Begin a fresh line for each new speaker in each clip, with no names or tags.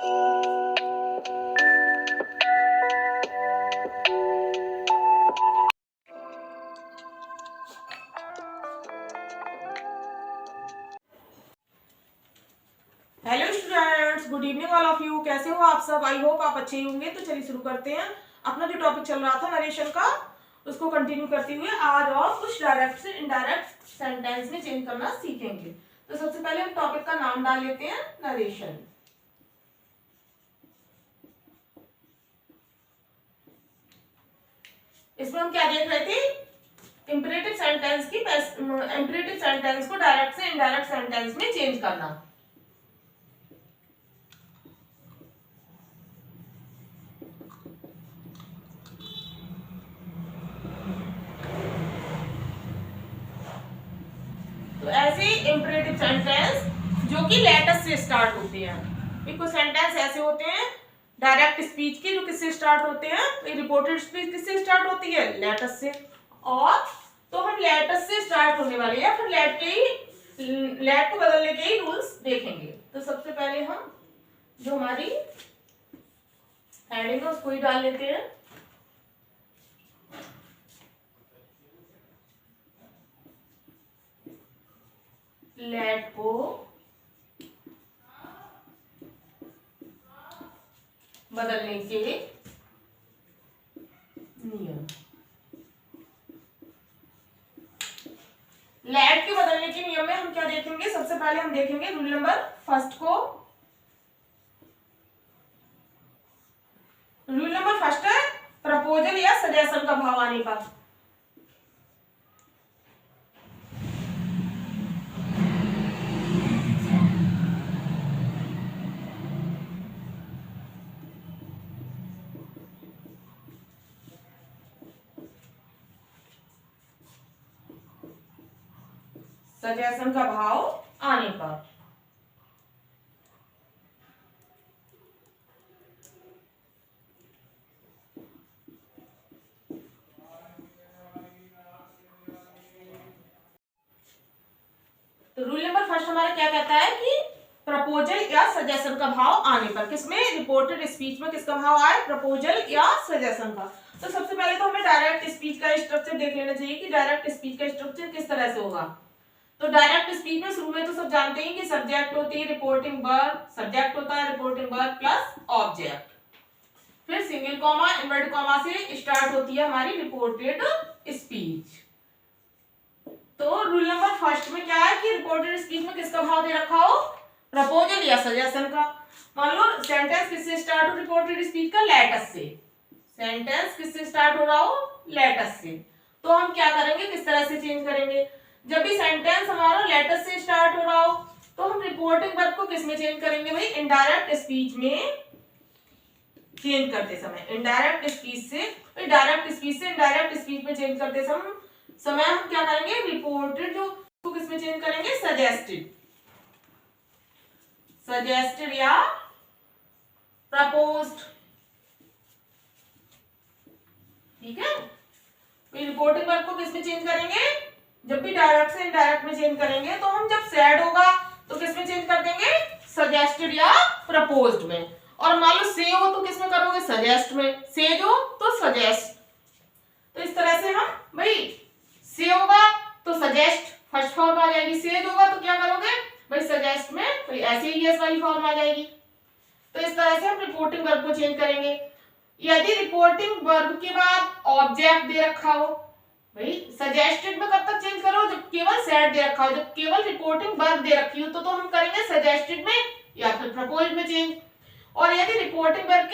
Hello students, good evening all of you. कैसे हो आप सब? आई होप आप अच्छे ही होंगे। तो चलिए शुरू करते हैं। अपना जो टॉपिक चल रहा था नरेशन का, उसको कंटिन्यू करते हुए आज और कुछ डायरेक्ट से इनडायरेक्ट सेंटेंस में चेंज करना सीखेंगे। तो सबसे पहले हम टॉपिक का नाम डाल लेते हैं, नरेशन। इसमें हम क्या देख रहे थे? इंपरेटिव सेंटेंस की इंपरेटिव सेंटेंस को डायरेक्ट से इनडायरेक्ट सेंटेंस में चेंज करना। तो ऐसे इंपरेटिव सेंटेंस जो कि लेटर से स्टार्ट होते हैं। कुछ सेंटेंस ऐसे होते हैं डायरेक्ट स्पीच के, जो किससे स्टार्ट होते हैं? रिपोर्टेड स्पीच किससे स्टार्ट होती है? लेटर से। और तो हम लेटर से स्टार्ट होने वाले हैं, फिर लेट को बदलने के ही रूल्स देखेंगे। तो सबसे पहले हम जो हमारी हेडिंग है उसको ही डाल लेते हैं। लेट को बदलने के नियम। लेट के बदलने के नियम में हम क्या देखेंगे? सबसे पहले हम देखेंगे रूल नंबर फर्स्ट को। रूल नंबर फर्स्ट है प्रपोजल या सजेशन का भाव आने पर। सजेशन का भाव आने पर। तो रूल नंबर फर्स्ट हमारा क्या कहता है कि प्रपोजल या सजेशन का भाव आने पर। किसमें? रिपोर्टेड स्पीच में किसका भाव आए? प्रपोजल या सजेशन का। तो सबसे पहले तो हमें डायरेक्ट स्पीच का स्ट्रक्चर देख लेना चाहिए कि डायरेक्ट स्पीच का स्ट्रक्चर किस तरह से होगा। तो डायरेक्ट स्पीच में शुरू में तो सब जानते हैं कि सब्जेक्ट होती है रिपोर्टिंग वर्ब, सब्जेक्ट होता है रिपोर्टिंग वर्ब प्लस ऑब्जेक्ट। फिर सिंगल कॉमा इन्वर्टेड कॉमा से स्टार्ट होती है हमारी रिपोर्टेड स्पीच। तो रूल नंबर फर्स्ट में क्या है कि रिपोर्टेड स्पीच में किसका भाव दे रखा हो? प्रपोजल या सजेशन का। मान लो सेंटेंस किससे स्टार्ट हो? रिपोर्टेड स्पीच का लेटर से। सेंटेंस किससे स्टार्ट हो रहा हो? लेटर से। तो हम क्या करेंगे, किस तरह से चेंज करेंगे? जब भी सेंटेंस हमारा लेटर से स्टार्ट हो रहा हो तो हम रिपोर्टिंग वर्ब को किस में चेंज करेंगे भाई? इनडायरेक्ट स्पीच में चेंज करते समय। इनडायरेक्ट स्पीच से डायरेक्ट स्पीच से इनडायरेक्ट स्पीच में चेंज करते समय हम क्या करेंगे? रिपोर्टेड जो को किस में चेंज करेंगे? सजेस्टेड। सजेस्टेड या प्रपोज्ड। ठीक है। तो रिपोर्टिंग वर्ब को किस में चेंज करेंगे? जब भी डायरेक्ट से इनडायरेक्ट में चेंज करेंगे तो हम जब सैड होगा तो किस में चेंज कर देंगे? सजेस्टेड या प्रपोज्ड में। और मान लो से हो तो किस में करोगे? सजेस्ट में। सेज हो तो सजेस्ट। तो इस तरह से हम भाई से होगा तो सजेस्ट फर्स्ट फॉर्म आ जाएगी, सेज होगा तो क्या करोगे भाई? सजेस्ट में। तो ऐसे ही यस वाली फॉर्म आ जाएगी। तो इस तरह से हम रिपोर्टिंग वर्ब को चेंज करेंगे। यदि रिपोर्टिंग वर्ब के बाद ऑब्जेक्ट दे रखा हो, भाई सजेस्टेड में कब तक चेंज करो? जब केवल सेड दे रखा हो। जब केवल रिपोर्टिंग वर्ब दे रखी हो तो हम करेंगे सजेस्टेड में या फिर प्रपोज्ड में चेंज। और यदि रिपोर्टिंग वर्ब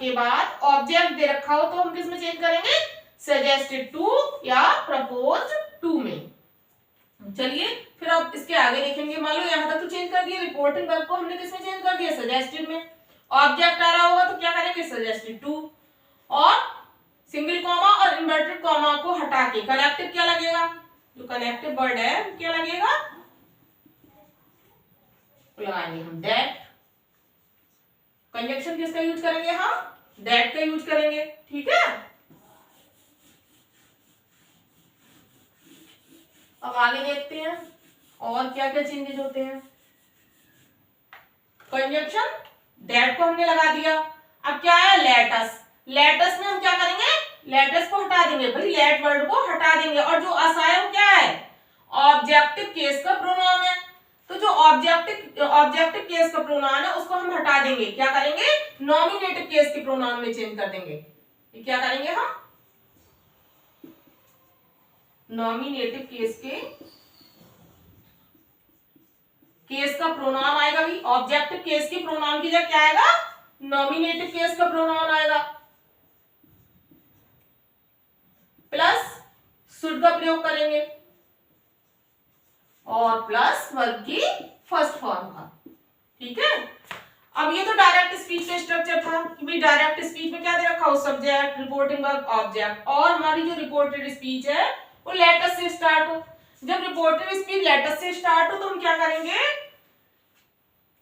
के बाद ऑब्जेक्ट दे रखा हो तो हम किस में चेंज करेंगे? सजेस्टेड टू या प्रपोज्ड टू में। चलिए फिर अब इसके आगे देखेंगे। मान लो यहां तक तो चेंज कर दिया, रिपोर्टिंग वर्ब को हमने किस में चेंज कर दिया? सजेस्टेड में। ऑब्जेक्ट आ रहा होगा तो क्या करेंगे? Suggested to. और सिंगल कॉमा और इन्वर्टेड कॉमा को हटा के कनेक्टिव क्या लगेगा? जो कनेक्टिव वर्ड है क्या लगेगा? लगाएंगे हम दैट। कंजक्शन किसका यूज करेंगे? हम दैट का यूज करेंगे। ठीक है। अब आगे देखते हैं और क्या क्या चेंजेस होते हैं। कंजंक्शन दैट को हमने लगा दिया। अब क्या है लेटस, लेटस में हम क्या करेंगे, लेटस को हटा देंगे, भाई लेट वर्ड को हटा देंगे। और जो अस है वो क्या है, ऑब्जेक्टिव केस का प्रोनाउन है। तो जो ऑब्जेक्टिव केस का प्रोनाउन है उसको हम हटा देंगे, क्या करेंगे, नॉमिनेटिव केस के प्रोनाउन में चेंज कर देंगे। क्या करेंगे हम, नॉमिनेटिव केस का प्रोनाउन आएगा भाई, ऑब्जेक्टिव केस के प्रोनाउन की जगह क्या आएगा, नॉमिनेटिव केस का प्रोनाउन आएगा। प्लस शुड का प्रयोग करेंगे और प्लस वर्ब की फर्स्ट फॉर्म का। ठीक है, अब ये तो डायरेक्ट स्पीच का स्ट्रक्चर था कि भाई डायरेक्ट स्पीच में क्या दे रखा हो, सब्जेक्ट, रिपोर्टिंग वर्ब, ऑब्जेक्ट। और हमारी जो रिपोर्टेड स्पीच है वो लेटस से स्टार्ट हो। जब reported speech let's say start हो तो हम क्या करेंगे,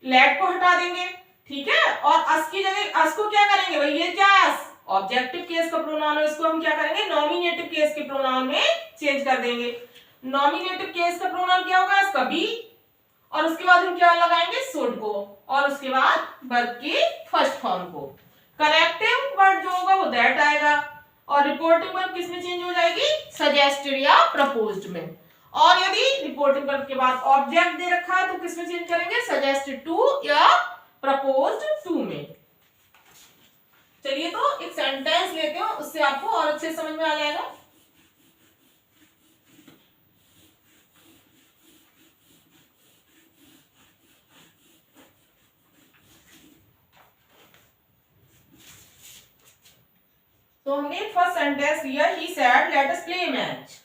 लेट को हटा देंगे। ठीक है, और अस की जगह अस को क्या करेंगे भाई, ये क्या अस ऑब्जेक्टिव केस का प्रोनाउन है, इसको हम क्या करेंगे, नॉमिनेटिव केस के प्रोनाउन में चेंज कर देंगे। नॉमिनेटिव केस का प्रोनाउन क्या होगा, इसका बी, और उसके बाद हम क्या लगाएंगे, शुड को, और उसके बाद वर्ब की फर्स्ट फॉर्म को। करेक्टिव वर्ड जो होगा वो दैट आएगा, और रिपोर्टिंग वर्ब किसमें चेंज हो जाएगी, सजेस्टेड या प्रपोज्ड में। और यदि रिपोर्टिंग वर्ब के बाद ऑब्जेक्ट दे रखा है तो किसमें चेंज करेंगे, सजेस्टेड टू या प्रपोज्ड टू में। चलिए तो एक सेंटेंस लेते हैं, उससे आपको और अच्छे समझ में आ जाएगा। तो हमने फर्स्ट सेंटेंस लिया, ही said let us play match.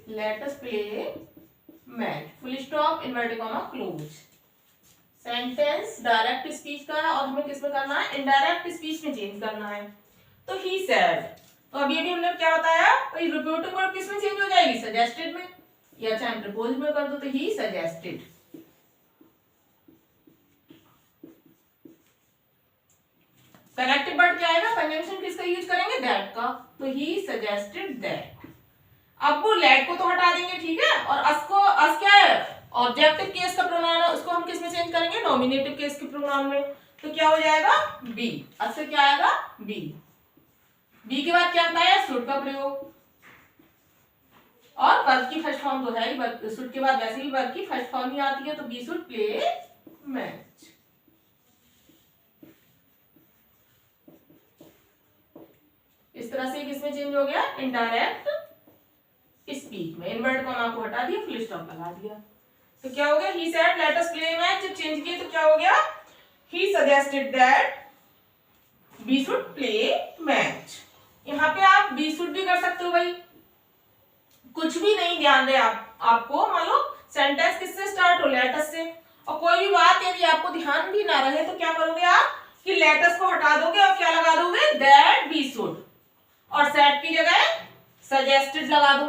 Late us play match, full stop, inverted comma, close. Sentence direct speech का है और हमें किसमें करना है, इनडायरेक्ट स्पीच में चेंज करना है। तो ही सेड, तो अभी अभी हमने क्या बताया, रिपोर्टिंग वर्ब किसमें चेंज हो जाएगी, सजेस्टेड में, या चाहे प्रपोज में कर दो तो ही सजेस्टेड। करेक्टिव वर्ड क्या आएगा, कंजंक्शन किसका यूज करेंगे, दैट का, तो ही सजेस्टेड दैट। अब वो लेट को तो हटा देंगे, ठीक है, और अस क्या है, ऑब्जेक्टिव केस का प्रोनाउन है, उसको हम किस में चेंज करेंगे, नॉमिनेटिव केस के प्रोनाउन में। तो क्या हो जाएगा, बी, अस से क्या आएगा, बी। बी के बाद क्या बताया, शुड का प्रयोग, और वर्ब की फर्स्ट फॉर्म तो है ही, शुड के बाद वैसे भी वर्ब की फर्स्ट फॉर्म ही आती है, तो बी शुड प्ले मैच। इस तरह से किसमें चेंज हो गया, इनडायरेक्ट स्पीच में। इनवर्ट कॉमा को हटा दिया, फुल स्टॉप लगा दिया, तो क्या हो गया, he said let us play match. जब चेंज किए तो क्या हो गया, he suggested that we should play match. यहाँ पे आप बी शुड भी कर सकते हो भाई, कुछ भी नहीं ध्यान रहे आपको मान लो सेंटेंस किससे स्टार्ट हो, लेटस से, और कोई भी बात यदि आपको ध्यान भी ना रहे तो क्या करोगे आप, कि लेटस को हटा दोगे और क्या लगा दोगे, दैट वी शुड, और सेड की जगह सजेस्टेड लगा दो,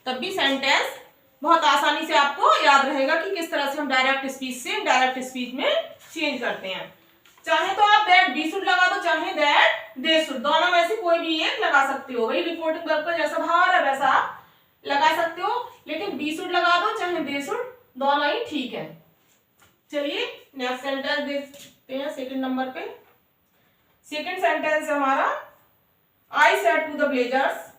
तब भी सेंटेंस बहुत आसानी से आपको याद रहेगा कि किस तरह से हम डायरेक्ट स्पीच से इनडायरेक्ट स्पीच में चेंज करते हैं। चाहे तो आप दैट बी शुड लगा दो, चाहे दैट दे शुड, दोनों में से कोई भी एक लगा सकते हो। वही रिपोर्टिंग वर्ब का जैसा भाव है वैसा आप लगा सकते हो, लेकिन बी शुड लगा दो चाहे दे शुड, दोनों ही ठीक है। चलिए नेक्स्ट सेंटेंस देखते हैं, सेकंड नंबर पे। सेकंड सेंटेंस है हमारा, I said to the villagers,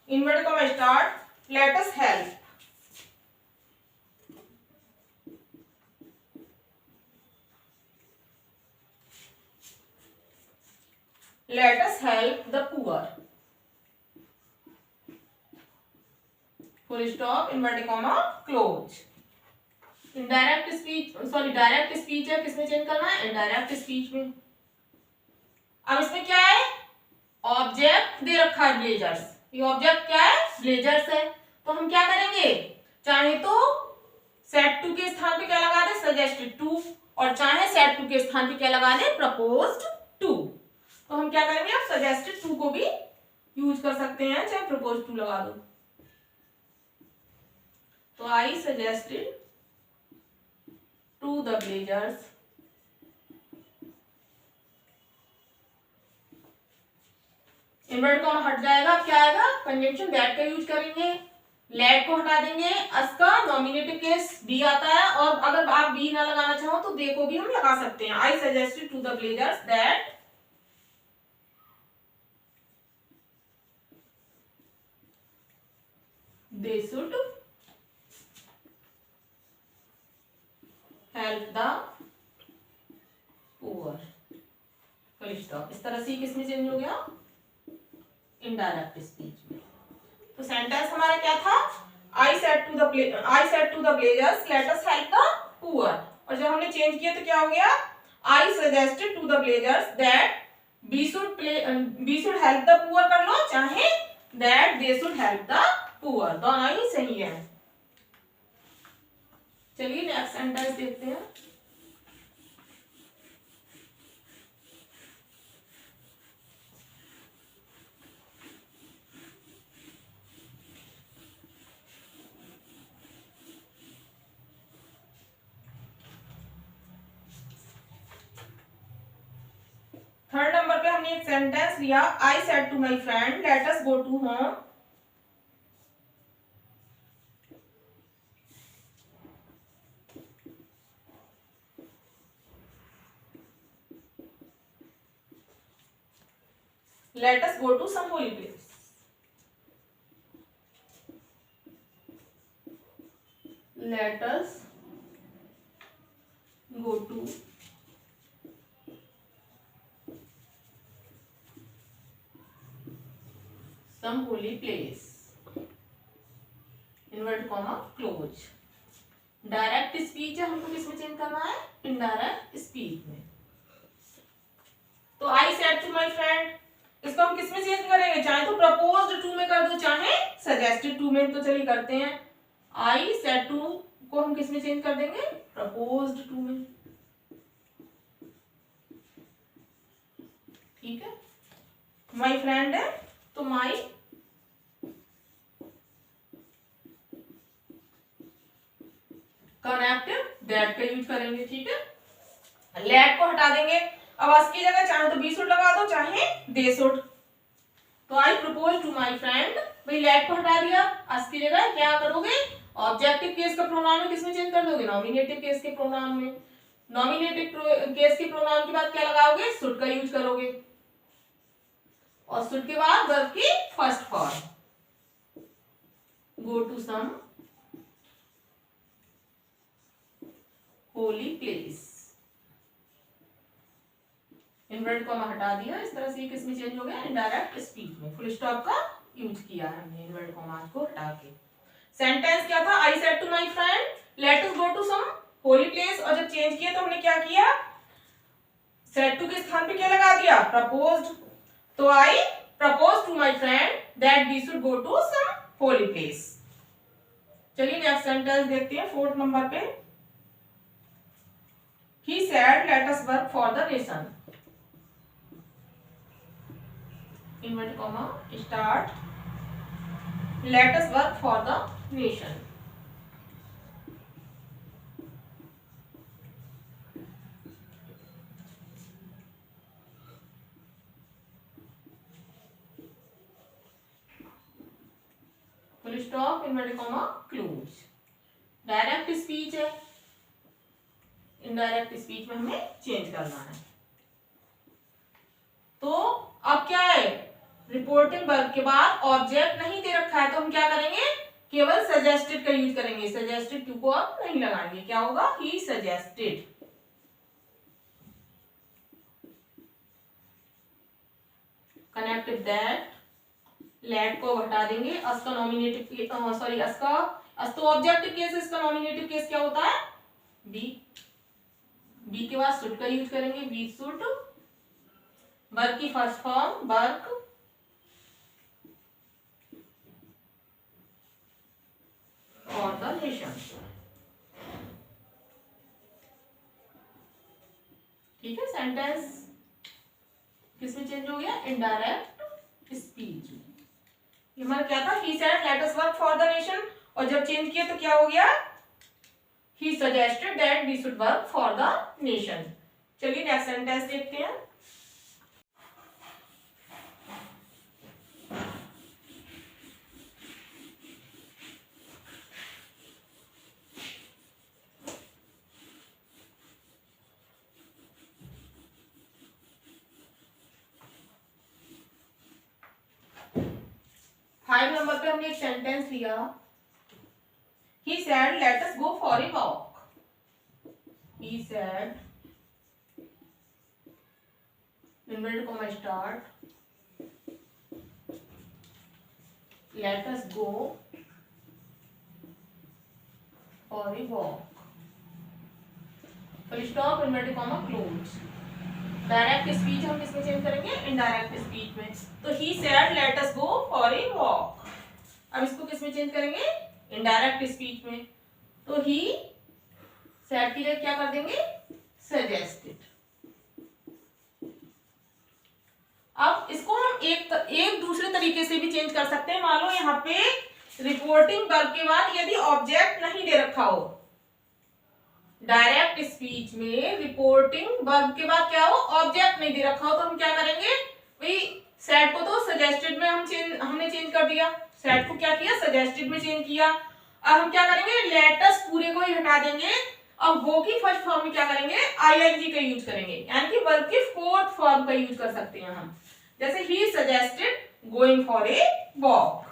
inverted comma start, let us help. Let us help the poor. Full stop, inverted comma, close. Indirect speech, sorry direct speech है, किसमें change करना है, indirect speech में। अब इसमें क्या है, ऑब्जेक्ट दे रखा है ब्लेजर्स, ये ऑब्जेक्ट क्या है, ब्लेजर्स है, तो हम क्या करेंगे, चाहे तो सेड टू के स्थान पे क्या लगा दे, सजेस्टेड टू, और चाहे सेड टू के स्थान पे क्या लगा दे, प्रपोज्ड टू। तो हम क्या करेंगे, अब सजेस्टेड टू को भी यूज कर सकते हैं, चाहे प्रपोज टू लगा दो। तो I suggested to the villagers invert comma हट जाएगा, अब क्या आएगा, कंजंक्शन दैट का यूज करेंगे, लेट को हटा देंगे, अस का नॉमिनेटिव केस बी आता है, और अगर आप बी ना लगाना चाहो तो दे को भी हम लगा सकते हैं। I suggested to the villagers that they should help the poor. Full stop. इस तरह से किसमें चेंज हो गया, इनडायरेक्ट स्पीच में। तो सेंटेंस हमारा क्या था, I said to the villagers let us help the poor, और जब हमने चेंज किया तो क्या हो गया, I suggested to the villagers that we should help the poor कर लो, चाहे that they should help the poor, दोनों ही सही है। चलिए नेक्स्ट सेंटेंस देखते हैं। थर्ड नंबर पे हमने एक सेंटेंस लिया, I said to my friend let us go to home. Let us go to some holy place. Let us go to some holy place. Invert comma close. Direct speech है, हमको किसमें change करना है, indirect speech में। तो I said to my friend, इसको हम किसमें चेंज करेंगे, चाहे तो प्रपोज्ड टू में कर दो, चाहे सजेस्टेड टू में, तो चलिए करते हैं। आई सेड टू को हम किसमें चेंज कर देंगे, प्रपोज्ड टू में। ठीक है, माई फ्रेंड है तो माई कनेक्टिव दैट का यूज करेंगे। ठीक है, लेट को हटा देंगे, अब अस की जगह चाहे तो बी शुड लगा दो, चाहे दे शुड। तो I propose to my friend, भाई लेट को हटा दिया, अस की जगह क्या करोगे, ऑब्जेक्टिव केस का प्रोनाउन में किसमें चेंज कर दोगे, नॉमिनेटिव केस के प्रोनाउन में। नॉमिनेटिव केस के प्रोनाउन के बाद क्या लगाओगे, शुड का यूज करोगे, और शुड के बाद वर्ब की first form, go to some holy place. Invert comma हटा दिया, इस तरह से किसमें चेंज हो गया, इनडायरेक्ट स्पीच में। फुल स्टॉप का यूज किया है हमने इन्वर्ट कॉमा को हटा के। सेंटेंस क्या था, I said to my friend let us go to some holy place, और जब चेंज किया तो हमने क्या किया, सेड टू के स्थान पे क्या लगा दिया, प्रपोज्ड। तो I propose to my friend that we should go to some holy place. चलिए नेक्स्ट सेंटेंस देखते हैं, फोर्थ नंबर पे। He said, "Let us work for the nation." Inverted comma start. Let us work for the nation. Full stop. Inverted comma close. Direct speech है, indirect speech में हमें change करना है। तो अब क्या है, रिपोर्टिंग वर्ब के बाद ऑब्जेक्ट नहीं दे रखा है, तो हम क्या करेंगे, केवल सजेस्टेड का यूज करेंगे, सजेस्टेड टू को आप नहीं लगाएंगे। क्या होगा, he suggested. Connective that, let को हटा देंगे, अस का नॉमिनेटिव, सॉरी अस तो ऑब्जेक्टिव केस, इसका नॉमिनेटिव केस क्या होता है, बी। बी के बाद शुड का यूज करेंगे, वी शुड, वर्क की फर्स्ट फॉर्म वर्क, और द नेशन। ठीक है, सेंटेंस किसमें चेंज हो गया, इनडायरेक्ट स्पीच में। ये हमारा क्या था, he said let us work for the nation, और जब चेंज किया तो क्या हो गया, he suggested that we should work for the nation. चलिए नेक्स्ट सेंटेंस देखते हैं। फाइव नंबर पे हमने एक सेंटेंस लिया, he said let us go for a walk, he said inverted comma start let us go for a walk, full stop inverted comma close। Direct speech हम किसमें change करेंगे, indirect speech में। तो ही said let us go for a walk, अब इसको किसमें change करेंगे, indirect speech में। तो ही सेड की जगह क्या कर देंगे, सजेस्टेड। अब इसको हम एक दूसरे तरीके से भी चेंज कर सकते हैं। मान लो यहाँ पे रिपोर्टिंग वर्ब के बाद यदि ऑब्जेक्ट नहीं दे रखा हो, डायरेक्ट स्पीच में रिपोर्टिंग वर्ब के बाद क्या हो, ऑब्जेक्ट नहीं दे रखा हो, तो हम क्या करेंगे, भाई सेड को तो सजेस्टेड में हमने चेंज कर दिया, सेड को क्या किया, सजेस्टेड में चेंज किया। अब हम क्या करेंगे, लेट अस पूरे को ही हटा देंगे, अब वो की फर्स्ट फॉर्म में क्या करेंगे, आईएनजी का यूज करेंगे, यानी कि वर्ब की फोर्थ फॉर्म का यूज कर सकते हैं हम। जैसे he suggested going for a walk,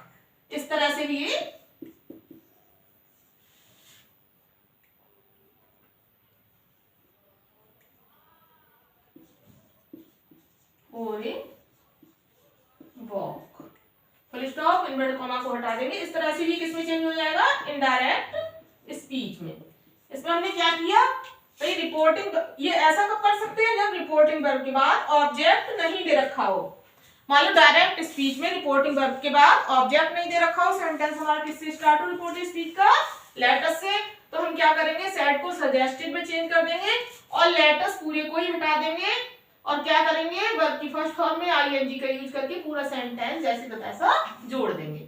इस तरह से भी ये for a walk, full stop inverted comma को हटा देंगे। इस तरह से भी किसमें चेंज हो जाएगा, इनडायरेक्ट स्पीच में। इसमें हमने क्या किया, भाई रिपोर्टिंग, ये ऐसा कब कर सकते हैं, जब रिपोर्टिंग वर्ब के बाद ऑब्जेक्ट नहीं दे रखा हो। मान लो डायरेक्ट स्पीच में रिपोर्टिंग वर्ब के बाद ऑब्जेक्ट नहीं दे रखा हो, सेंटेंस हमारा किससे स्टार्ट हो, रिपोर्टिंग स्पीच का लेट अस से, तो हम क्या करेंगे, सेड को सजेस्टेड में चेंज कर देंगे और लेट अस पूरे को ही हटा देंगे, और क्या करेंगे, वर्ब की फर्स्ट फॉर्म में आईएनजी का यूज करके पूरा सेंटेंस जैसे का तैसा जोड़ देंगे।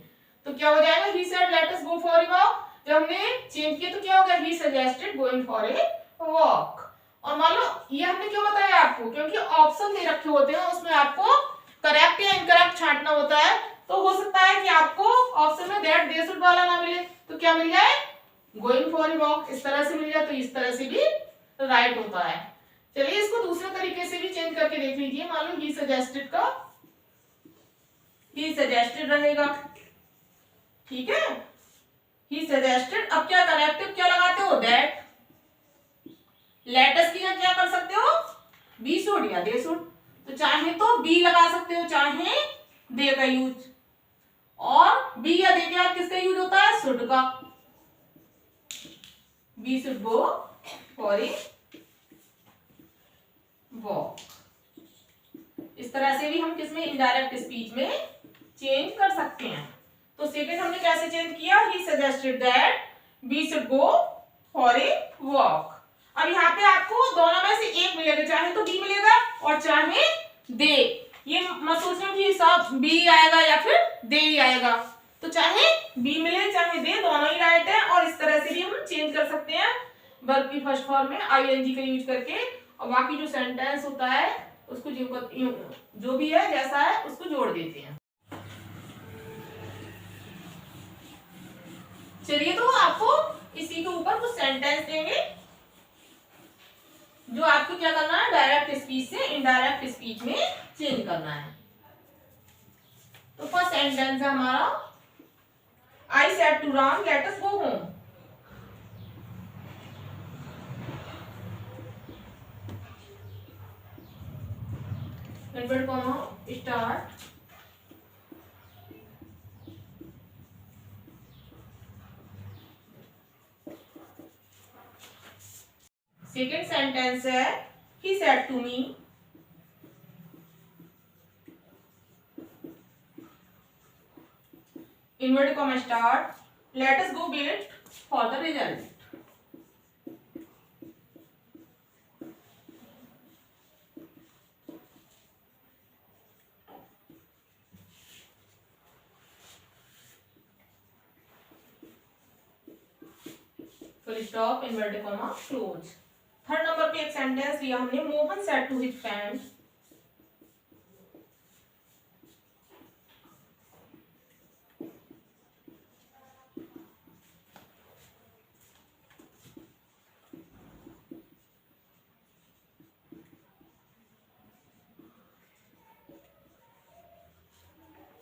तो क्या हो जाएगा, ही said let us go for a walk, जब हमने चेंज किया तो क्या होगा, he suggested going for a walk. और मान लो ये हमने क्यों बताया आपको, क्योंकि ऑप्शन दे रखे होते हैं, उसमें आपको करेक्ट या इनकरेक्ट छांटना होता है। तो हो सकता है कि आपको ऑप्शन में दैट दे शुड वाला ना मिले, तो क्या मिल जाए, गोइंग फॉर ए वॉक, इस तरह से मिल जाए, तो इस तरह से भी राइट होता है। चलिए इसको दूसरे तरीके से भी चेंज करके देख लीजिए। मान लो ही सजेस्टेड का ही सजेस्टेड रहेगा, ठीक है, ही सजेस्टेड। अब क्या कनेक्टिव क्या लगाते हो, दैट, लेट अस की जगह क्या कर सकते हो, बी शुड या दे शुड, तो चाहे तो बी लगा सकते हो, चाहे दे का यूज, और बी या दे के बाद किसका यूज होता है, शुड का, we should go for a walk. इस तरह से भी हम किसमें, इनडायरेक्ट स्पीच में चेंज कर सकते हैं। तो सेकंड हमने कैसे चेंज किया, he suggested that we should go for a walk. अब यहाँ पे आपको दोनों में से एक मिलेगा, चाहे तो बी मिलेगा और चाहे दे, ये मत सोचना कि सब बी आएगा या फिर दे ही आएगा, तो चाहे बी मिले चाहे दे, दोनों ही राइट है। और इस तरह से भी हम चेंज कर सकते हैं वर्ब की फर्स्ट फॉर्म में आईएनजी का यूज करके, और बाकी जो सेंटेंस होता है उसको जो भी है जैसा है उसको जोड़ देते हैं। चलिए तो आपको इसी के ऊपर कुछ सेंटेंस देंगे जो आपको क्या करना है, डायरेक्ट स्पीच से इनडायरेक्ट स्पीच में चेंज करना है। तो फर्स्ट सेंटेंस है हमारा, I said to Ram let us go home. Inverted comma start, second sentence है, he said to me, inverted comma start, let us go wait for the result. Full stop, inverted comma, close. Third number पे एक sentence लिया हमने, Mohan said to his friend,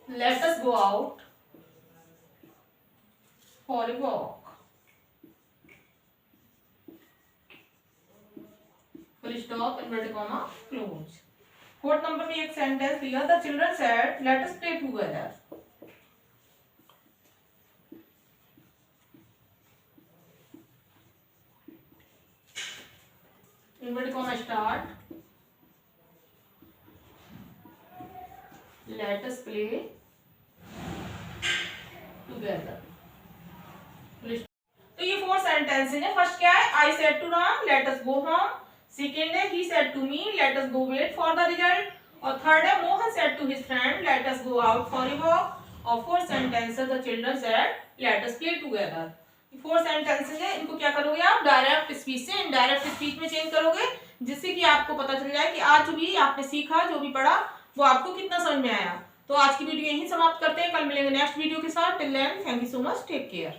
let us go out for a walk, full stop, inverted comma, close। Fourth number पे एक sentence लिया, the children said let us play together, inverted comma start, let us play together। तो ये 4 sentences हैं। First क्या है, I said to Ram let us go home, second है he said to me let us go wait for the result, और third है Mohan said to his friend let us go out for a walk, और fourth sentence है the children said let us play together. 4 sentences हैं, इनको क्या करोगे आप, direct speech से इनडायरेक्ट स्पीच में चेंज करोगे, जिससे कि आपको पता चल जाए कि आज भी आपने सीखा, जो भी पढ़ा वो आपको कितना समझ में आया। तो आज की वीडियो यहीं समाप्त करते हैं, कल मिलेंगे नेक्स्ट वीडियो के साथ। Till then thank you so much, take care.